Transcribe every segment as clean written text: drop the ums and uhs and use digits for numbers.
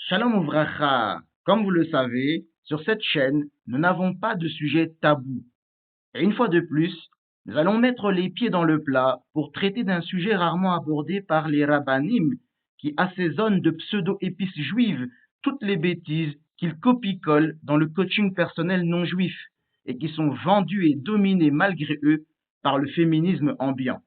Shalom Ouvracha, comme vous le savez, sur cette chaîne, nous n'avons pas de sujet tabou. Et une fois de plus, nous allons mettre les pieds dans le plat pour traiter d'un sujet rarement abordé par les rabbinim qui assaisonnent de pseudo-épices juives toutes les bêtises qu'ils copient-collent dans le coaching personnel non juif et qui sont vendues et dominées malgré eux par le féminisme ambiant.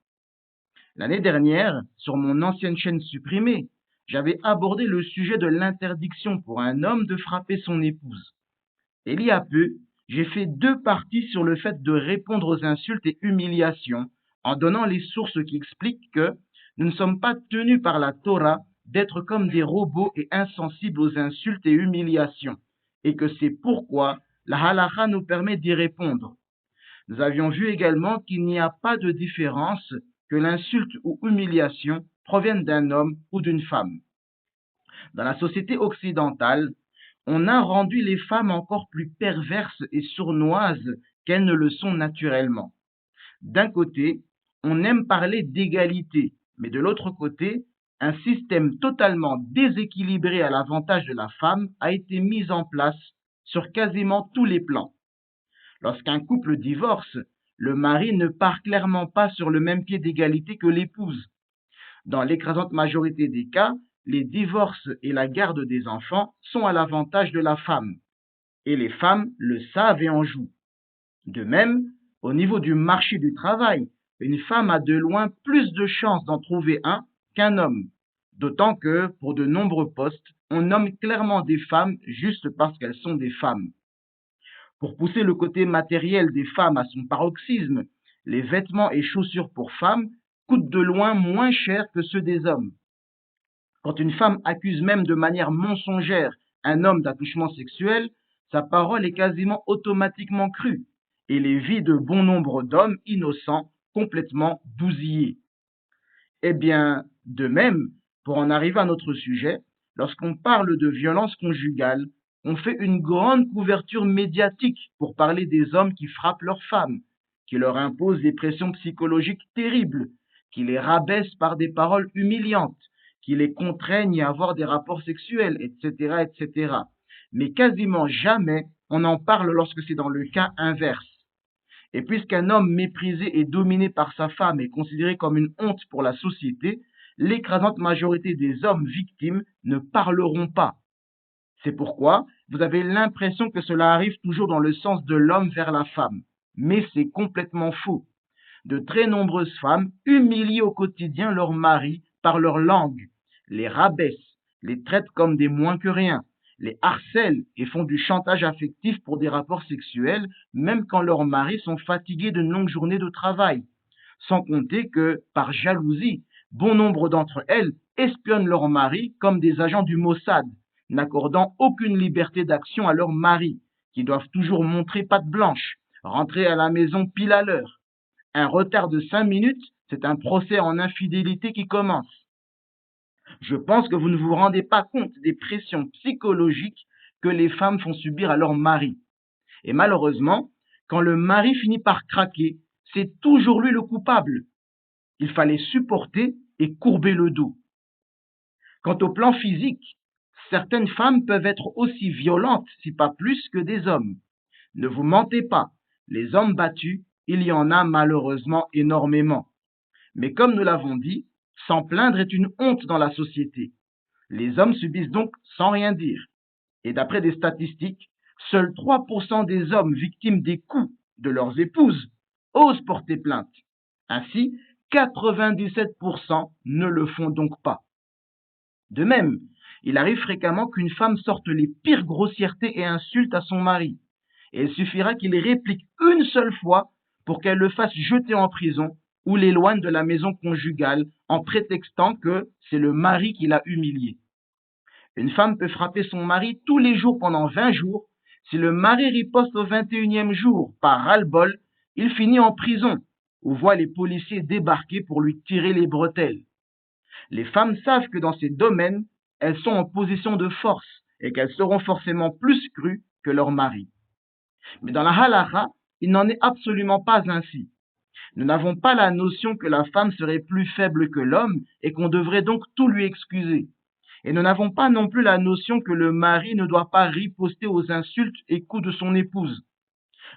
L'année dernière, sur mon ancienne chaîne supprimée, j'avais abordé le sujet de l'interdiction pour un homme de frapper son épouse. Et il y a peu, j'ai fait deux parties sur le fait de répondre aux insultes et humiliations en donnant les sources qui expliquent que nous ne sommes pas tenus par la Torah d'être comme des robots et insensibles aux insultes et humiliations, et que c'est pourquoi la halakha nous permet d'y répondre. Nous avions vu également qu'il n'y a pas de différence que l'insulte ou humiliation proviennent d'un homme ou d'une femme. Dans la société occidentale, on a rendu les femmes encore plus perverses et sournoises qu'elles ne le sont naturellement. D'un côté, on aime parler d'égalité, mais de l'autre côté, un système totalement déséquilibré à l'avantage de la femme a été mis en place sur quasiment tous les plans. Lorsqu'un couple divorce, le mari ne part clairement pas sur le même pied d'égalité que l'épouse. Dans l'écrasante majorité des cas, les divorces et la garde des enfants sont à l'avantage de la femme. Et les femmes le savent et en jouent. De même, au niveau du marché du travail, une femme a de loin plus de chances d'en trouver un qu'un homme. D'autant que, pour de nombreux postes, on nomme clairement des femmes juste parce qu'elles sont des femmes. Pour pousser le côté matériel des femmes à son paroxysme, les vêtements et chaussures pour femmes coûtent de loin moins cher que ceux des hommes. Quand une femme accuse même de manière mensongère un homme d'attouchement sexuel, sa parole est quasiment automatiquement crue, et les vies de bon nombre d'hommes innocents complètement bousillées. Eh bien, de même, pour en arriver à notre sujet, lorsqu'on parle de violence conjugale, on fait une grande couverture médiatique pour parler des hommes qui frappent leurs femmes, qui leur imposent des pressions psychologiques terribles, qui les rabaissent par des paroles humiliantes, qui les contraignent à avoir des rapports sexuels, etc., etc. Mais quasiment jamais on en parle lorsque c'est dans le cas inverse. Et puisqu'un homme méprisé et dominé par sa femme est considéré comme une honte pour la société, l'écrasante majorité des hommes victimes ne parleront pas. C'est pourquoi vous avez l'impression que cela arrive toujours dans le sens de l'homme vers la femme. Mais c'est complètement faux. De très nombreuses femmes humilient au quotidien leurs maris par leur langue, les rabaissent, les traitent comme des moins que rien, les harcèlent et font du chantage affectif pour des rapports sexuels, même quand leurs maris sont fatigués d'une longue journée de travail. Sans compter que, par jalousie, bon nombre d'entre elles espionnent leurs maris comme des agents du Mossad, n'accordant aucune liberté d'action à leurs maris, qui doivent toujours montrer patte blanche, rentrer à la maison pile à l'heure. Un retard de 5 minutes, c'est un procès en infidélité qui commence. Je pense que vous ne vous rendez pas compte des pressions psychologiques que les femmes font subir à leur mari. Et malheureusement, quand le mari finit par craquer, c'est toujours lui le coupable. Il fallait supporter et courber le dos. Quant au plan physique, certaines femmes peuvent être aussi violentes, si pas plus, que des hommes. Ne vous mentez pas, les hommes battus, il y en a malheureusement énormément. Mais comme nous l'avons dit, s'en plaindre est une honte dans la société. Les hommes subissent donc sans rien dire. Et d'après des statistiques, seuls 3% des hommes victimes des coups de leurs épouses osent porter plainte. Ainsi, 97% ne le font donc pas. De même, il arrive fréquemment qu'une femme sorte les pires grossièretés et insultes à son mari. Et il suffira qu'il réplique une seule fois pour qu'elle le fasse jeter en prison ou l'éloigne de la maison conjugale en prétextant que c'est le mari qui l'a humilié. Une femme peut frapper son mari tous les jours pendant 20 jours. Si le mari riposte au 21e jour par ras-le-bol, il finit en prison ou voit les policiers débarquer pour lui tirer les bretelles. Les femmes savent que dans ces domaines, elles sont en position de force et qu'elles seront forcément plus crues que leur mari. Mais dans la halakha, il n'en est absolument pas ainsi. Nous n'avons pas la notion que la femme serait plus faible que l'homme et qu'on devrait donc tout lui excuser. Et nous n'avons pas non plus la notion que le mari ne doit pas riposter aux insultes et coups de son épouse.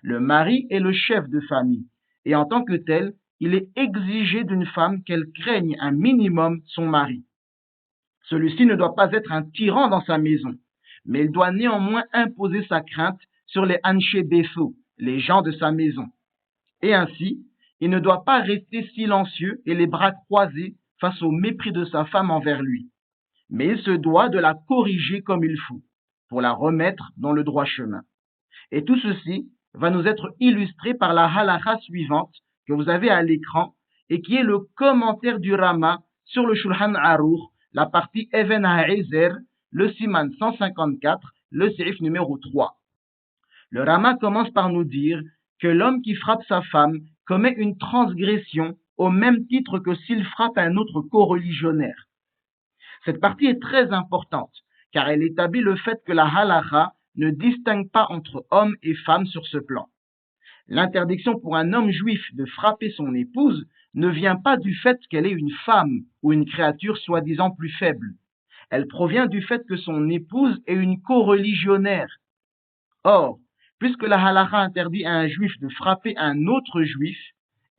Le mari est le chef de famille, et en tant que tel, il est exigé d'une femme qu'elle craigne un minimum son mari. Celui-ci ne doit pas être un tyran dans sa maison, mais il doit néanmoins imposer sa crainte sur les Anshe Befo, les gens de sa maison. Et ainsi, il ne doit pas rester silencieux et les bras croisés face au mépris de sa femme envers lui, mais il se doit de la corriger comme il faut, pour la remettre dans le droit chemin. Et tout ceci va nous être illustré par la halakha suivante que vous avez à l'écran et qui est le commentaire du Rama sur le Shulchan Aruch, la partie Even HaEzer, le Siman 154, le Sérif numéro 3. Le Rama commence par nous dire que l'homme qui frappe sa femme commet une transgression au même titre que s'il frappe un autre co-religionnaire. Cette partie est très importante car elle établit le fait que la halakha ne distingue pas entre hommes et femmes sur ce plan. L'interdiction pour un homme juif de frapper son épouse ne vient pas du fait qu'elle est une femme ou une créature soi-disant plus faible. Elle provient du fait que son épouse est une co-religionnaire. Or, puisque la halakha interdit à un juif de frapper un autre juif,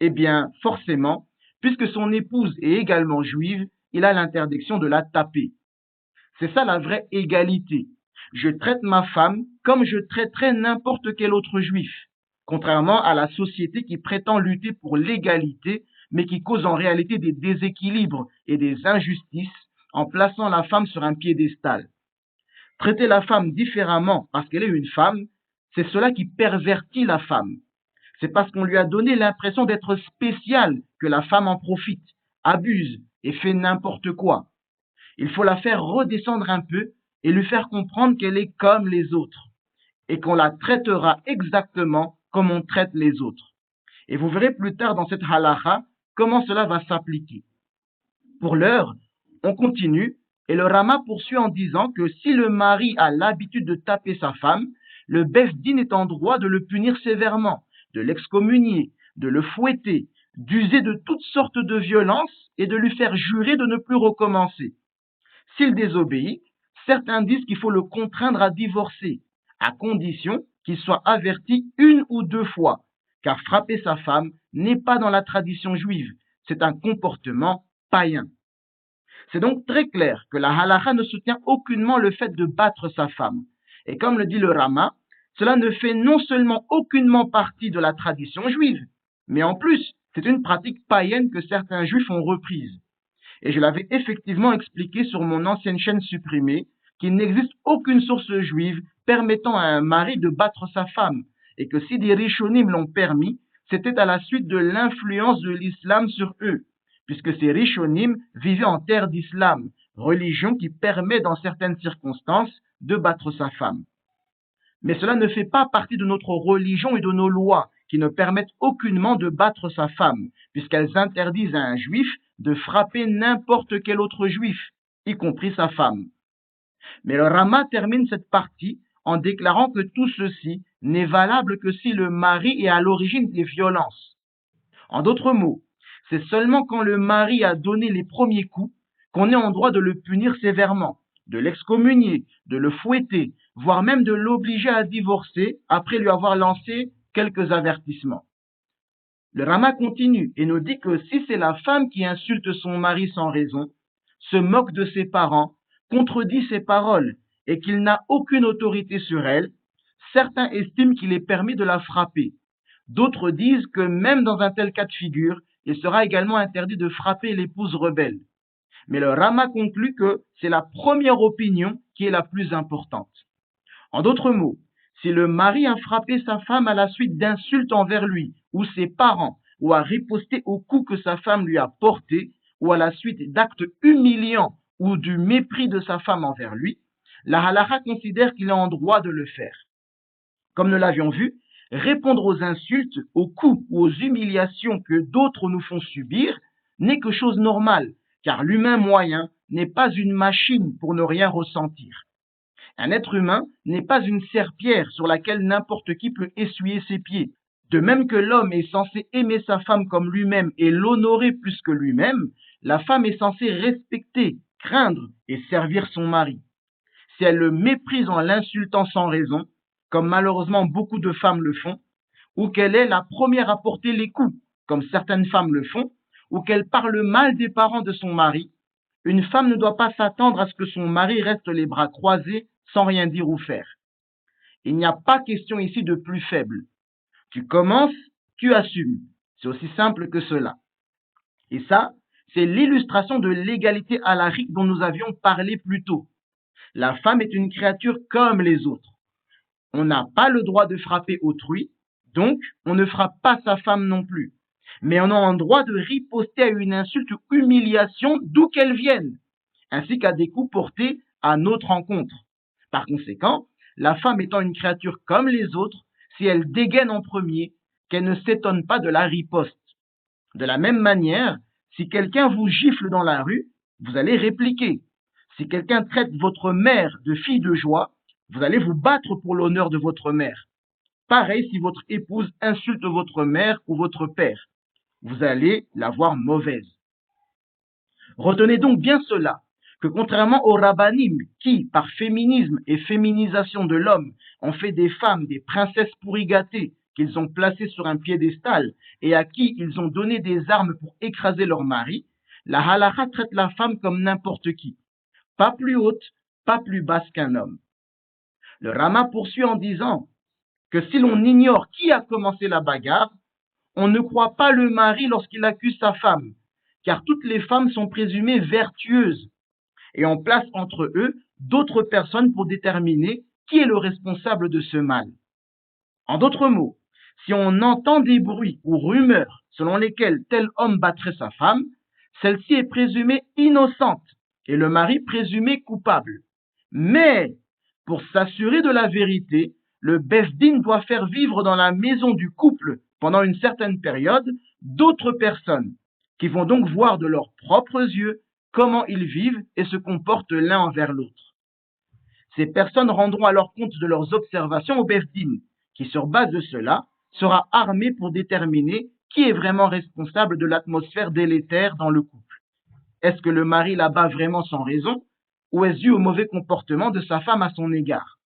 eh bien, forcément, puisque son épouse est également juive, il a l'interdiction de la taper. C'est ça la vraie égalité. Je traite ma femme comme je traiterais n'importe quel autre juif, contrairement à la société qui prétend lutter pour l'égalité, mais qui cause en réalité des déséquilibres et des injustices en plaçant la femme sur un piédestal. Traiter la femme différemment parce qu'elle est une femme, c'est cela qui pervertit la femme. C'est parce qu'on lui a donné l'impression d'être spéciale que la femme en profite, abuse et fait n'importe quoi. Il faut la faire redescendre un peu et lui faire comprendre qu'elle est comme les autres et qu'on la traitera exactement comme on traite les autres. Et vous verrez plus tard dans cette halakha comment cela va s'appliquer. Pour l'heure, on continue et le Rama poursuit en disant que si le mari a l'habitude de taper sa femme, le Beth Din est en droit de le punir sévèrement, de l'excommunier, de le fouetter, d'user de toutes sortes de violences et de lui faire jurer de ne plus recommencer. S'il désobéit, certains disent qu'il faut le contraindre à divorcer, à condition qu'il soit averti une ou deux fois, car frapper sa femme n'est pas dans la tradition juive, c'est un comportement païen. C'est donc très clair que la halakha ne soutient aucunement le fait de battre sa femme. Et comme le dit le Rama, cela ne fait non seulement aucunement partie de la tradition juive, mais en plus, c'est une pratique païenne que certains juifs ont reprise. Et je l'avais effectivement expliqué sur mon ancienne chaîne supprimée qu'il n'existe aucune source juive permettant à un mari de battre sa femme, et que si des Rishonim l'ont permis, c'était à la suite de l'influence de l'islam sur eux, puisque ces Rishonim vivaient en terre d'islam, religion qui permet dans certaines circonstances de battre sa femme. Mais cela ne fait pas partie de notre religion et de nos lois, qui ne permettent aucunement de battre sa femme, puisqu'elles interdisent à un juif de frapper n'importe quel autre juif, y compris sa femme. Mais le Rama termine cette partie en déclarant que tout ceci n'est valable que si le mari est à l'origine des violences. En d'autres mots, c'est seulement quand le mari a donné les premiers coups qu'on est en droit de le punir sévèrement, de l'excommunier, de le fouetter, voire même de l'obliger à divorcer après lui avoir lancé quelques avertissements. Le Rama continue et nous dit que si c'est la femme qui insulte son mari sans raison, se moque de ses parents, contredit ses paroles et qu'il n'a aucune autorité sur elle, certains estiment qu'il est permis de la frapper. D'autres disent que même dans un tel cas de figure, il sera également interdit de frapper l'épouse rebelle. Mais le Rama conclut que c'est la première opinion qui est la plus importante. En d'autres mots, si le mari a frappé sa femme à la suite d'insultes envers lui ou ses parents, ou a riposté aux coups que sa femme lui a portés, ou à la suite d'actes humiliants ou du mépris de sa femme envers lui, la halakha considère qu'il est en droit de le faire. Comme nous l'avions vu, répondre aux insultes, aux coups ou aux humiliations que d'autres nous font subir n'est que chose normale, car l'humain moyen n'est pas une machine pour ne rien ressentir. Un être humain n'est pas une serpillière sur laquelle n'importe qui peut essuyer ses pieds. De même que l'homme est censé aimer sa femme comme lui-même et l'honorer plus que lui-même, la femme est censée respecter craindre et servir son mari. Si elle le méprise en l'insultant sans raison, comme malheureusement beaucoup de femmes le font, ou qu'elle est la première à porter les coups, comme certaines femmes le font, ou qu'elle parle mal des parents de son mari, une femme ne doit pas s'attendre à ce que son mari reste les bras croisés sans rien dire ou faire. Il n'y a pas question ici de plus faible. Tu commences, tu assumes. C'est aussi simple que cela. Et ça, c'est l'illustration de l'égalité halakhique dont nous avions parlé plus tôt. La femme est une créature comme les autres. On n'a pas le droit de frapper autrui, donc on ne frappe pas sa femme non plus. Mais on a le droit de riposter à une insulte ou humiliation d'où qu'elle vienne, ainsi qu'à des coups portés à notre encontre. Par conséquent, la femme étant une créature comme les autres, si elle dégaine en premier, qu'elle ne s'étonne pas de la riposte. De la même manière, si quelqu'un vous gifle dans la rue, vous allez répliquer. Si quelqu'un traite votre mère de fille de joie, vous allez vous battre pour l'honneur de votre mère. Pareil si votre épouse insulte votre mère ou votre père. Vous allez la voir mauvaise. Retenez donc bien cela, que contrairement aux rabbinim qui, par féminisme et féminisation de l'homme, ont fait des femmes des princesses pourri gâtées qu'ils ont placées sur un piédestal et à qui ils ont donné des armes pour écraser leur mari, la halakha traite la femme comme n'importe qui, pas plus haute, pas plus basse qu'un homme. Le Rama poursuit en disant que si l'on ignore qui a commencé la bagarre, on ne croit pas le mari lorsqu'il accuse sa femme, car toutes les femmes sont présumées vertueuses, et on place entre eux d'autres personnes pour déterminer qui est le responsable de ce mal. En d'autres mots, si on entend des bruits ou rumeurs selon lesquels tel homme battrait sa femme, celle-ci est présumée innocente et le mari présumé coupable. Mais, pour s'assurer de la vérité, le Besdin doit faire vivre dans la maison du couple pendant une certaine période d'autres personnes qui vont donc voir de leurs propres yeux comment ils vivent et se comportent l'un envers l'autre. Ces personnes rendront alors compte de leurs observations au Besdin, qui sur base de cela sera armé pour déterminer qui est vraiment responsable de l'atmosphère délétère dans le couple. Est-ce que le mari la bat vraiment sans raison ou est-ce dû au mauvais comportement de sa femme à son égard?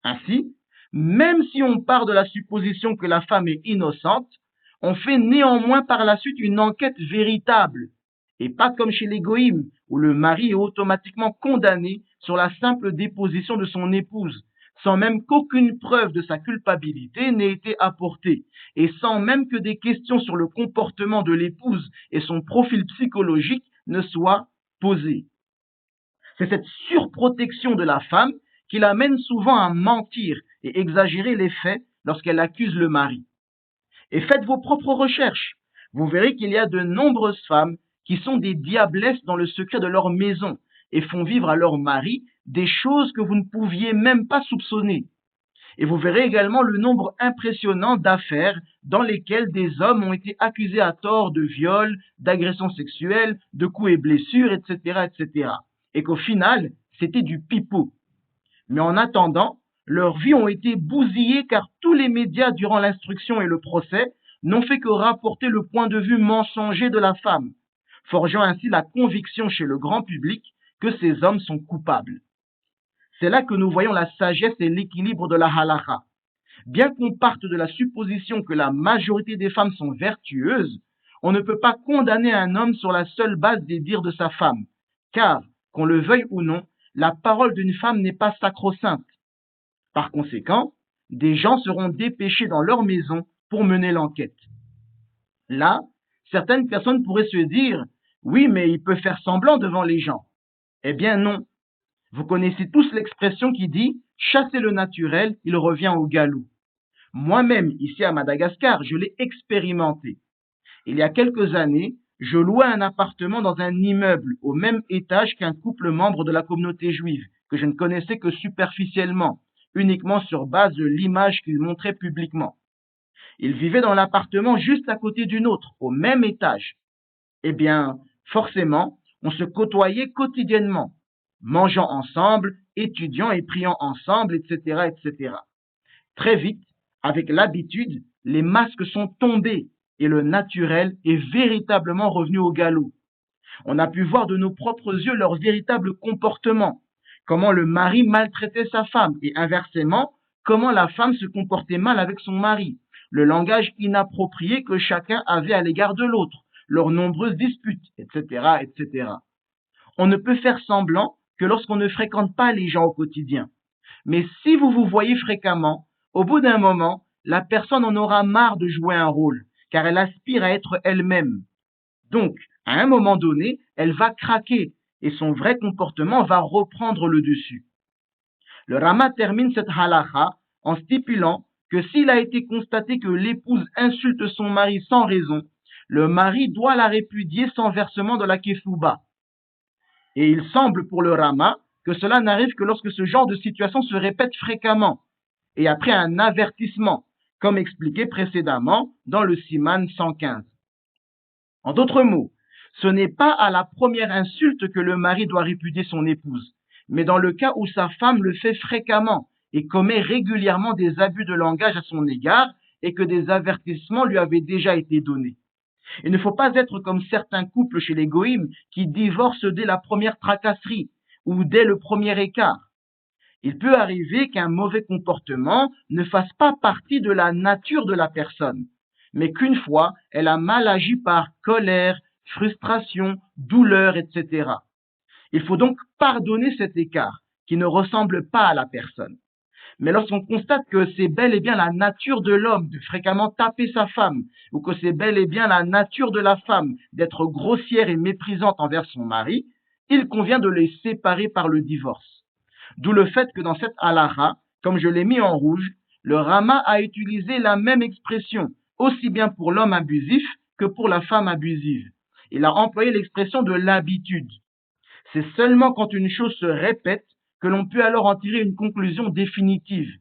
Ainsi, même si on part de la supposition que la femme est innocente, on fait néanmoins par la suite une enquête véritable, et pas comme chez les goïms, où le mari est automatiquement condamné sur la simple déposition de son épouse, sans même qu'aucune preuve de sa culpabilité n'ait été apportée, et sans même que des questions sur le comportement de l'épouse et son profil psychologique ne soient posées. C'est cette surprotection de la femme qui l'amène souvent à mentir et exagérer les faits lorsqu'elle accuse le mari. Et faites vos propres recherches. Vous verrez qu'il y a de nombreuses femmes qui sont des diablesses dans le secret de leur maison et font vivre à leur mari des choses que vous ne pouviez même pas soupçonner. Et vous verrez également le nombre impressionnant d'affaires dans lesquelles des hommes ont été accusés à tort de viol, d'agressions sexuelles, de coups et blessures, etc., etc. Et qu'au final, c'était du pipeau. Mais en attendant, leurs vies ont été bousillées car tous les médias durant l'instruction et le procès n'ont fait que rapporter le point de vue mensonger de la femme, forgeant ainsi la conviction chez le grand public que ces hommes sont coupables. C'est là que nous voyons la sagesse et l'équilibre de la halakha. Bien qu'on parte de la supposition que la majorité des femmes sont vertueuses, on ne peut pas condamner un homme sur la seule base des dires de sa femme, car, qu'on le veuille ou non, la parole d'une femme n'est pas sacro-sainte. Par conséquent, des gens seront dépêchés dans leur maison pour mener l'enquête. Là, certaines personnes pourraient se dire « Oui, mais il peut faire semblant devant les gens. » Eh bien non. Vous connaissez tous l'expression qui dit « Chasser le naturel, il revient au galop ». Moi-même, ici à Madagascar, je l'ai expérimenté. Il y a quelques années, je louais un appartement dans un immeuble au même étage qu'un couple membre de la communauté juive, que je ne connaissais que superficiellement, uniquement sur base de l'image qu'ils montraient publiquement. Ils vivaient dans l'appartement juste à côté d'une autre, au même étage. Eh bien, forcément, on se côtoyait quotidiennement, mangeant ensemble, étudiant et priant ensemble, etc., etc. Très vite, avec l'habitude, les masques sont tombés et le naturel est véritablement revenu au galop. On a pu voir de nos propres yeux leur véritable comportement, comment le mari maltraitait sa femme et inversement, comment la femme se comportait mal avec son mari, le langage inapproprié que chacun avait à l'égard de l'autre, leurs nombreuses disputes, etc., etc. On ne peut faire semblant que lorsqu'on ne fréquente pas les gens au quotidien. Mais si vous vous voyez fréquemment, au bout d'un moment, la personne en aura marre de jouer un rôle, car elle aspire à être elle-même. Donc, à un moment donné, elle va craquer et son vrai comportement va reprendre le dessus. Le Rama termine cette halakha en stipulant que s'il a été constaté que l'épouse insulte son mari sans raison, le mari doit la répudier sans versement de la kefouba. Et il semble pour le Rama que cela n'arrive que lorsque ce genre de situation se répète fréquemment et après un avertissement, comme expliqué précédemment dans le Siman 115. En d'autres mots, ce n'est pas à la première insulte que le mari doit répudier son épouse, mais dans le cas où sa femme le fait fréquemment et commet régulièrement des abus de langage à son égard et que des avertissements lui avaient déjà été donnés. Il ne faut pas être comme certains couples chez les goïms qui divorcent dès la première tracasserie ou dès le premier écart. Il peut arriver qu'un mauvais comportement ne fasse pas partie de la nature de la personne, mais qu'une fois, elle a mal agi par colère, frustration, douleur, etc. Il faut donc pardonner cet écart qui ne ressemble pas à la personne. Mais lorsqu'on constate que c'est bel et bien la nature de l'homme de fréquemment taper sa femme, ou que c'est bel et bien la nature de la femme d'être grossière et méprisante envers son mari, il convient de les séparer par le divorce. D'où le fait que dans cette halakha, comme je l'ai mis en rouge, le Rama a utilisé la même expression, aussi bien pour l'homme abusif que pour la femme abusive. Il a employé l'expression de l'habitude. C'est seulement quand une chose se répète que l'on peut alors en tirer une conclusion définitive,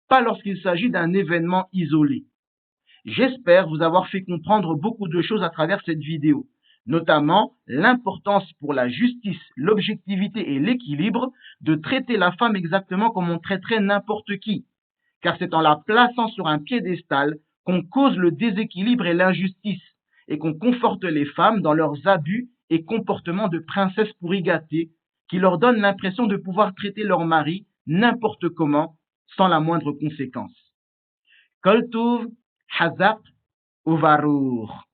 pas lorsqu'il s'agit d'un événement isolé. J'espère vous avoir fait comprendre beaucoup de choses à travers cette vidéo, notamment l'importance pour la justice, l'objectivité et l'équilibre de traiter la femme exactement comme on traiterait n'importe qui, car c'est en la plaçant sur un piédestal qu'on cause le déséquilibre et l'injustice, et qu'on conforte les femmes dans leurs abus et comportements de princesses pourri gâtées, qui leur donnent l'impression de pouvoir traiter leur mari n'importe comment, sans la moindre conséquence. Kol Tov, Hazak Uvarour.